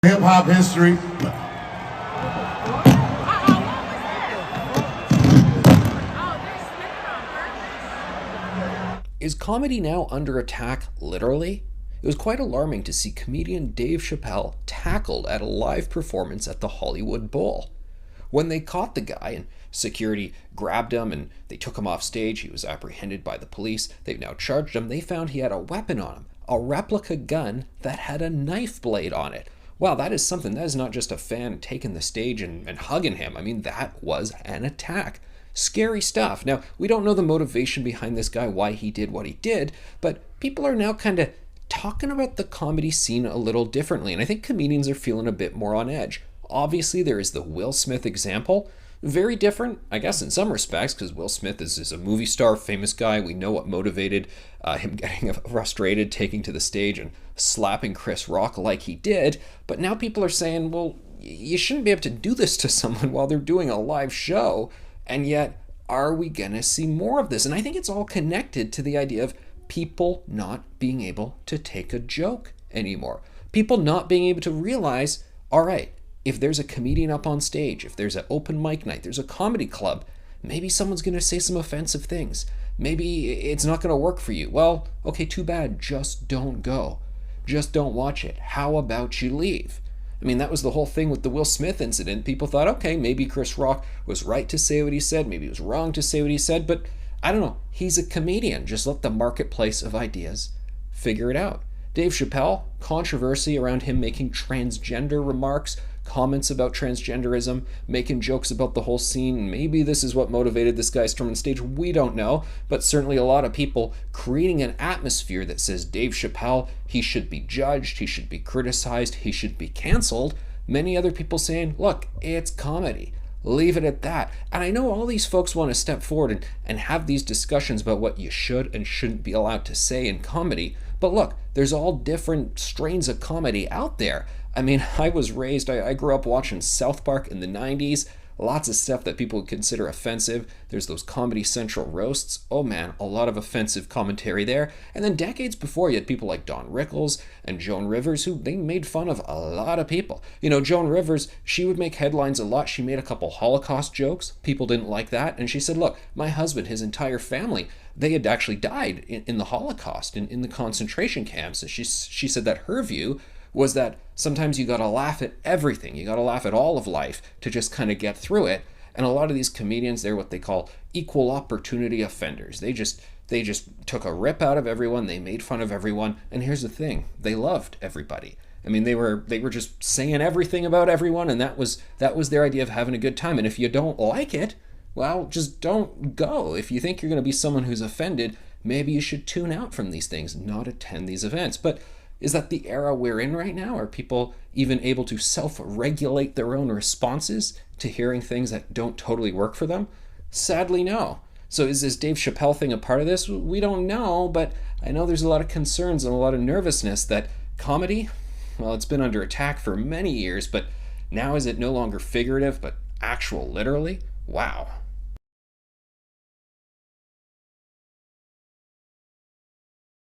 Hip hop history. Is comedy now under attack, literally? It was quite alarming to see comedian Dave Chappelle tackled at a live performance at the Hollywood Bowl. When they caught the guy and security grabbed him and they took him off stage, he was apprehended by the police. They've now charged him. They found he had a weapon on him, a replica gun that had a knife blade on it. Wow, that is something. That is not just a fan taking the stage and hugging him. I mean, that was an attack. Scary stuff. Now, we don't know the motivation behind this guy, why he did what he did, but people are now kind of talking about the comedy scene a little differently, and I think comedians are feeling a bit more on edge. Obviously, there is the Will Smith example. Very different, I guess, in some respects, because Will Smith is a movie star, famous guy. We know what motivated him getting frustrated, taking to the stage and slapping Chris Rock like he did. But now people are saying, well, you shouldn't be able to do this to someone while they're doing a live show. And yet, are we going to see more of this? And I think it's all connected to the idea of people not being able to take a joke anymore. People not being able to realize, all right, if there's a comedian up on stage, if there's an open mic night, there's a comedy club, maybe someone's going to say some offensive things. Maybe it's not going to work for you. Well, okay, too bad. Just don't go. Just don't watch it. How about you leave? I mean, that was the whole thing with the Will Smith incident. People thought, okay, maybe Chris Rock was right to say what he said. Maybe he was wrong to say what he said. But I don't know. He's a comedian. Just let the marketplace of ideas figure it out. Dave Chappelle, controversy around him making transgender remarks, comments about transgenderism, making jokes about the whole scene. Maybe this is what motivated this guy storming the stage. We don't know. But certainly a lot of people creating an atmosphere that says Dave Chappelle, he should be judged, he should be criticized, he should be canceled. Many other people saying, look, it's comedy. Leave it at that. And I know all these folks want to step forward and have these discussions about what you should and shouldn't be allowed to say in comedy. But look, there's all different strains of comedy out there. I mean, I grew up watching South Park in the 90s. Lots of stuff that people would consider offensive. There's those Comedy Central roasts. Oh man, a lot of offensive commentary there. And then decades before, you had people like Don Rickles and Joan Rivers, who they made fun of a lot of people. You know, Joan Rivers, she would make headlines a lot. She made a couple Holocaust jokes. People didn't like that. And she said, look, my husband, his entire family, they had actually died in the Holocaust, in the concentration camps. And she said that her view was that sometimes you gotta laugh at everything. You gotta laugh at all of life to just kind of get through it. And a lot of these comedians, they're what they call equal opportunity offenders. They just took a rip out of everyone. They made fun of everyone. And here's the thing, they loved everybody. I mean, they were just saying everything about everyone, and that was their idea of having a good time. And if you don't like it, well, just don't go. If you think you're gonna be someone who's offended, maybe you should tune out from these things, not attend these events. But is that the era we're in right now? Are people even able to self-regulate their own responses to hearing things that don't totally work for them? Sadly, no. So is this Dave Chappelle thing a part of this? We don't know, but I know there's a lot of concerns and a lot of nervousness that comedy, well, it's been under attack for many years, but now is it no longer figurative, but actual literally? Wow.